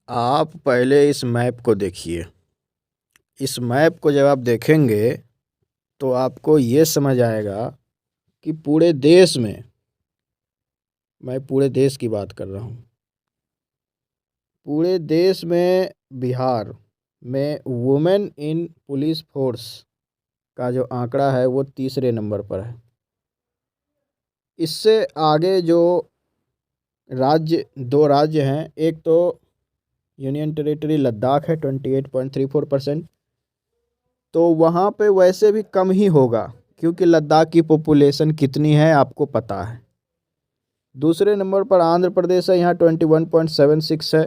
आप पहले इस मैप को देखिए। इस मैप को जब आप देखेंगे तो आपको ये समझ आएगा कि पूरे देश में, मैं पूरे देश की बात कर रहा हूँ, पूरे देश में बिहार में वुमेन इन पुलिस फोर्स का जो आंकड़ा है वो तीसरे नंबर पर है। इससे आगे जो दो राज्य हैं, एक तो यूनियन टेरिटरी लद्दाख है 28.34%। तो वहाँ पे वैसे भी कम ही होगा क्योंकि लद्दाख की पॉपुलेशन कितनी है आपको पता है। दूसरे नंबर पर आंध्र प्रदेश है, यहाँ 21.76 है।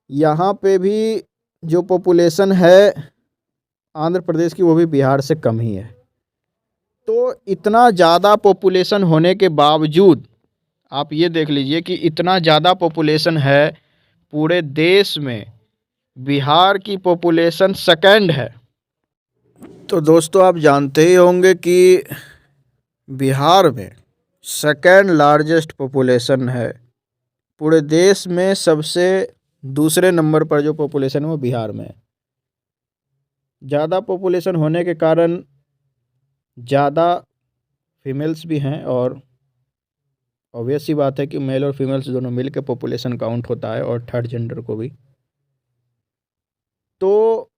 यहाँ पे भी जो पॉपुलेशन है आंध्र प्रदेश की वो भी बिहार से कम ही है। तो इतना ज़्यादा पॉपुलेशन होने के बावजूद आप ये देख लीजिए कि इतना ज़्यादा पॉपुलेशन है पूरे देश में, बिहार की पॉपुलेशन सेकंड है। तो दोस्तों आप जानते ही होंगे कि बिहार में सेकंड लार्जेस्ट पॉपुलेशन है पूरे देश में। सबसे दूसरे नंबर पर जो पॉपुलेशन है वो बिहार में है। ज़्यादा पॉपुलेशन होने के कारण ज़्यादा फीमेल्स भी हैं और ऑब्वियस सी बात है कि मेल और फीमेल्स दोनों मिल के पॉपुलेशन काउंट होता है, और थर्ड जेंडर को भी। तो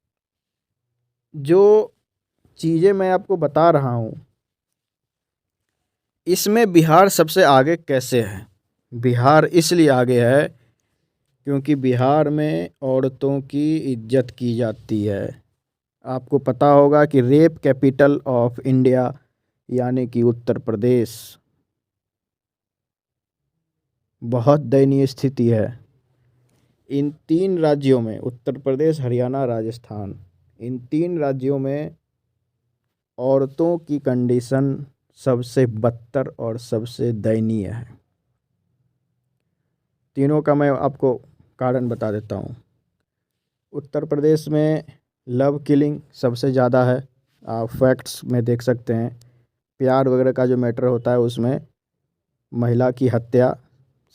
जो चीज़ें मैं आपको बता रहा हूँ इसमें बिहार सबसे आगे कैसे है। बिहार इसलिए आगे है क्योंकि बिहार में औरतों की इज्जत की जाती है। आपको पता होगा कि रेप कैपिटल ऑफ इंडिया यानी कि उत्तर प्रदेश, बहुत दयनीय स्थिति है। इन तीन राज्यों में, उत्तर प्रदेश, हरियाणा, राजस्थान, इन तीन राज्यों में औरतों की कंडीशन सबसे बदतर और सबसे दयनीय है। तीनों का मैं आपको कारण बता देता हूँ। उत्तर प्रदेश में लव किलिंग सबसे ज़्यादा है, आप फैक्ट्स में देख सकते हैं। प्यार वगैरह का जो मैटर होता है उसमें महिला की हत्या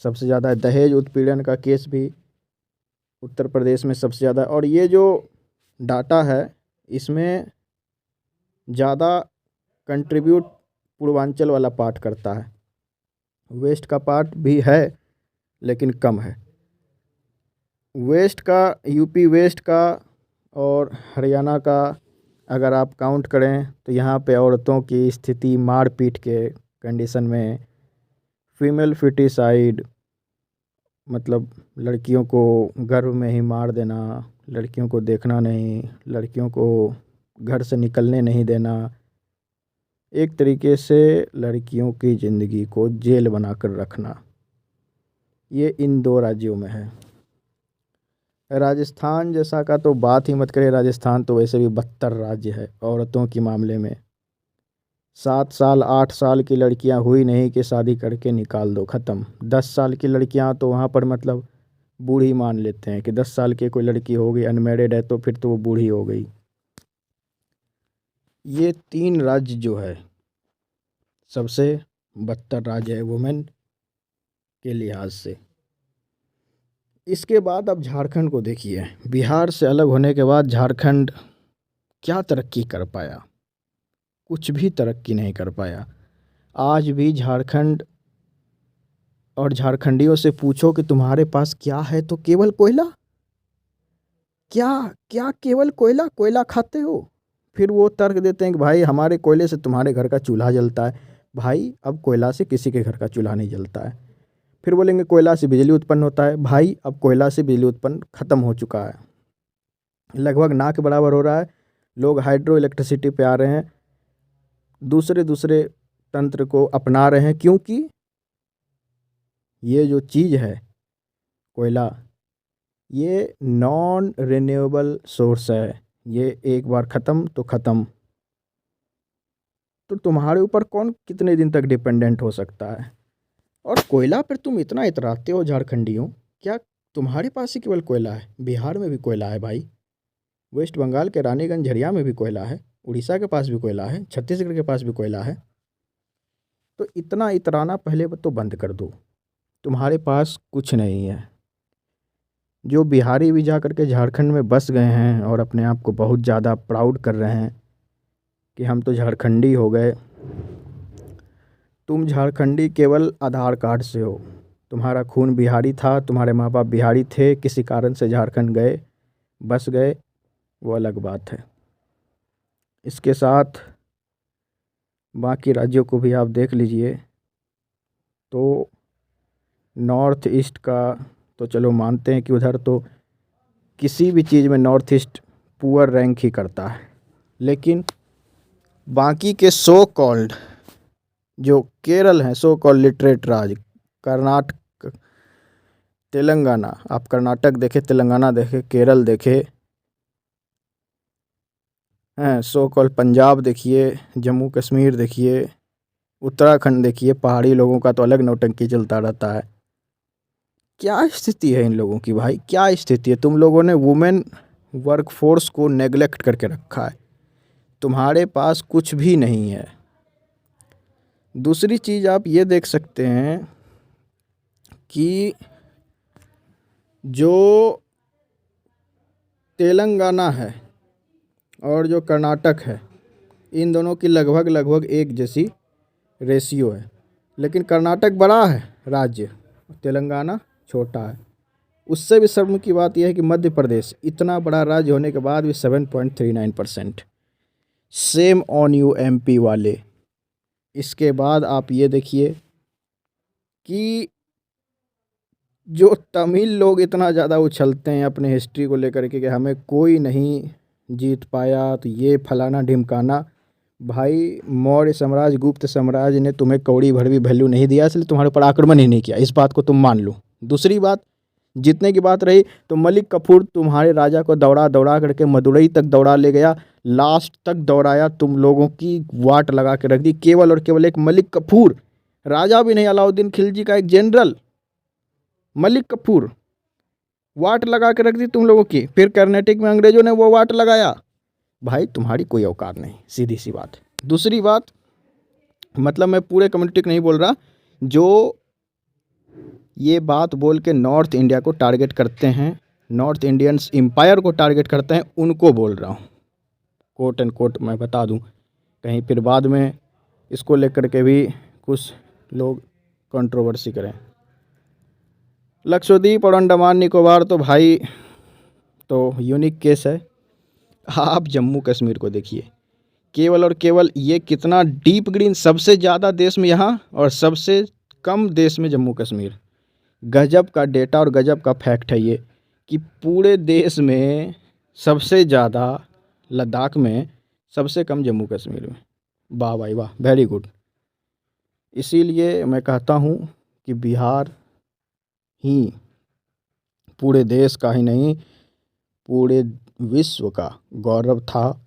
सबसे ज़्यादा है। दहेज उत्पीड़न का केस भी उत्तर प्रदेश में सबसे ज़्यादा है। और ये जो डाटा है इसमें ज़्यादा कंट्रीब्यूट पूर्वांचल वाला पार्ट करता है, वेस्ट का पार्ट भी है लेकिन कम है। वेस्ट का, यूपी वेस्ट का और हरियाणा का अगर आप काउंट करें तो यहाँ पे औरतों की स्थिति मारपीट के कंडीशन में, फीमेल फिटिसाइड मतलब लड़कियों को गर्भ में ही मार देना, लड़कियों को देखना नहीं, लड़कियों को घर से निकलने नहीं देना, एक तरीके से लड़कियों की ज़िंदगी को जेल बनाकर रखना, ये इन दो राज्यों में है। राजस्थान जैसा का तो बात ही मत करें। राजस्थान तो वैसे भी बदतर राज्य है औरतों के मामले में। 7 साल 8 साल की लड़कियां हुई नहीं कि शादी करके निकाल दो, ख़त्म। 10 साल की लड़कियां तो वहाँ पर मतलब बूढ़ी मान लेते हैं कि 10 साल की कोई लड़की हो गई, अनमेरिड है तो फिर तो वो बूढ़ी हो गई। ये तीन राज्य जो है सबसे बदतर राज्य है वुमेन के लिहाज से। इसके बाद अब झारखंड को देखिए। बिहार से अलग होने के बाद झारखंड क्या तरक्की कर पाया? कुछ भी तरक्की नहीं कर पाया। आज भी झारखंड और झारखंडियों से पूछो कि तुम्हारे पास क्या है तो केवल कोयला। क्या क्या केवल कोयला? कोयला खाते हो? फिर वो तर्क देते हैं कि भाई हमारे कोयले से तुम्हारे घर का चूल्हा जलता है। भाई अब कोयला से किसी के घर का चूल्हा नहीं जलता है। फिर बोलेंगे कोयला से बिजली उत्पन्न होता है। भाई अब कोयला से बिजली उत्पन्न ख़त्म हो चुका है, लगभग ना के बराबर हो रहा है। लोग हाइड्रो इलेक्ट्रिसिटी पे आ रहे हैं, दूसरे दूसरे तंत्र को अपना रहे हैं, क्योंकि ये जो चीज़ है कोयला, ये नॉन रिन्यूएबल सोर्स है। ये एक बार ख़त्म तो ख़त्म। तो तुम्हारे ऊपर कौन कितने दिन तक डिपेंडेंट हो सकता है? और कोयला पर तुम इतना इतराते हो झारखंडियों, क्या तुम्हारे पास ही केवल कोयला है? बिहार में भी कोयला है भाई, वेस्ट बंगाल के रानीगंज झरिया में भी कोयला है, उड़ीसा के पास भी कोयला है, छत्तीसगढ़ के पास भी कोयला है। तो इतना इतराना पहले तो बंद कर दो। तुम्हारे पास कुछ नहीं है। जो बिहारी भी जा कर के झारखंड में बस गए हैं और अपने आप को बहुत ज़्यादा प्राउड कर रहे हैं कि हम तो झारखंडी हो गए। तुम झारखंडी केवल आधार कार्ड से हो, तुम्हारा खून बिहारी था, तुम्हारे माँ बाप बिहारी थे, किसी कारण से झारखंड गए, बस गए, वो अलग बात है। इसके साथ बाकी राज्यों को भी आप देख लीजिए तो नॉर्थ ईस्ट का तो चलो मानते हैं कि उधर तो किसी भी चीज़ में नॉर्थ ईस्ट पुअर रैंक ही करता है, लेकिन बाकी के सो कॉल्ड जो केरल हैं, सो कॉल्ड लिटरेट राज्य, कर्नाटक, तेलंगाना, आप कर्नाटक देखे, तेलंगाना देखे, केरल देखे हैं, सो कॉल्ड पंजाब देखिए, जम्मू कश्मीर देखिए, उत्तराखंड देखिए, पहाड़ी लोगों का तो अलग नौटंकी चलता रहता है। क्या स्थिति है इन लोगों की भाई, क्या स्थिति है? तुम लोगों ने वुमेन वर्कफोर्स को नेग्लेक्ट करके रखा है, तुम्हारे पास कुछ भी नहीं है। दूसरी चीज़ आप ये देख सकते हैं कि जो तेलंगाना है और जो कर्नाटक है, इन दोनों की लगभग लगभग एक जैसी रेशियो है, लेकिन कर्नाटक बड़ा है राज्य, तेलंगाना छोटा है। उससे भी शर्म की बात यह है कि मध्य प्रदेश इतना बड़ा राज्य होने के बाद भी 7.39%। सेम ऑन यू एमपी वाले। इसके बाद आप ये देखिए कि जो तमिल लोग इतना ज़्यादा उछलते हैं अपने हिस्ट्री को लेकर के कि हमें कोई नहीं जीत पाया, तो ये फलाना ढिमकाना। भाई मौर्य साम्राज्य, गुप्त साम्राज्य ने तुम्हें कौड़ी भर भी वैल्यू नहीं दिया, इसलिए तुम्हारे ऊपर आक्रमण ही नहीं किया, इस बात को तुम मान लो। दूसरी बात, जीतने की बात रही तो मलिक कफूर तुम्हारे राजा को दौड़ा दौड़ा करके मदुरई तक दौड़ा ले गया, लास्ट तक दौड़ाया, तुम लोगों की वाट लगा के रख दी। केवल और केवल एक मलिक कफूर, राजा भी नहीं, अलाउद्दीन खिलजी का एक जनरल मलिक कफूर, वाट लगा के रख दी तुम लोगों की। फिर कर्नाटक में अंग्रेजों ने वो वाट लगाया। भाई तुम्हारी कोई औकात नहीं, सीधी सी बात। दूसरी बात, मतलब मैं पूरे कम्युनिटी को नहीं बोल रहा, जो ये बात बोल के नॉर्थ इंडिया को टारगेट करते हैं, नॉर्थ इंडियंस एम्पायर को टारगेट करते हैं, उनको बोल रहा हूँ, कोट एंड कोट मैं बता दूँ, कहीं फिर बाद में इसको लेकर के भी कुछ लोग कंट्रोवर्सी करें। लक्षद्वीप और अंडमान निकोबार तो भाई तो यूनिक केस है। आप जम्मू कश्मीर को देखिए, केवल और केवल ये कितना डीप ग्रीन, सबसे ज़्यादा देश में यहाँ और सबसे कम देश में जम्मू कश्मीर। गजब का डेटा और गजब का फैक्ट है ये कि पूरे देश में सबसे ज़्यादा लद्दाख में, सबसे कम जम्मू कश्मीर में। वाह भाई वाह, वेरी गुड। इसीलिए मैं कहता हूँ कि बिहार ही पूरे देश का ही नहीं, पूरे विश्व का गौरव था,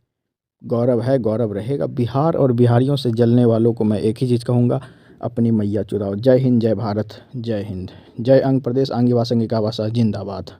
गौरव है, गौरव रहेगा। बिहार और बिहारियों से जलने वालों को मैं एक ही चीज़ कहूँगा, अपनी मैया चुराओ। जय हिंद, जय भारत, जय हिंद, जय अंग प्रदेश, आंगी भाषा, अंगिका भाषा, जिंदाबाद।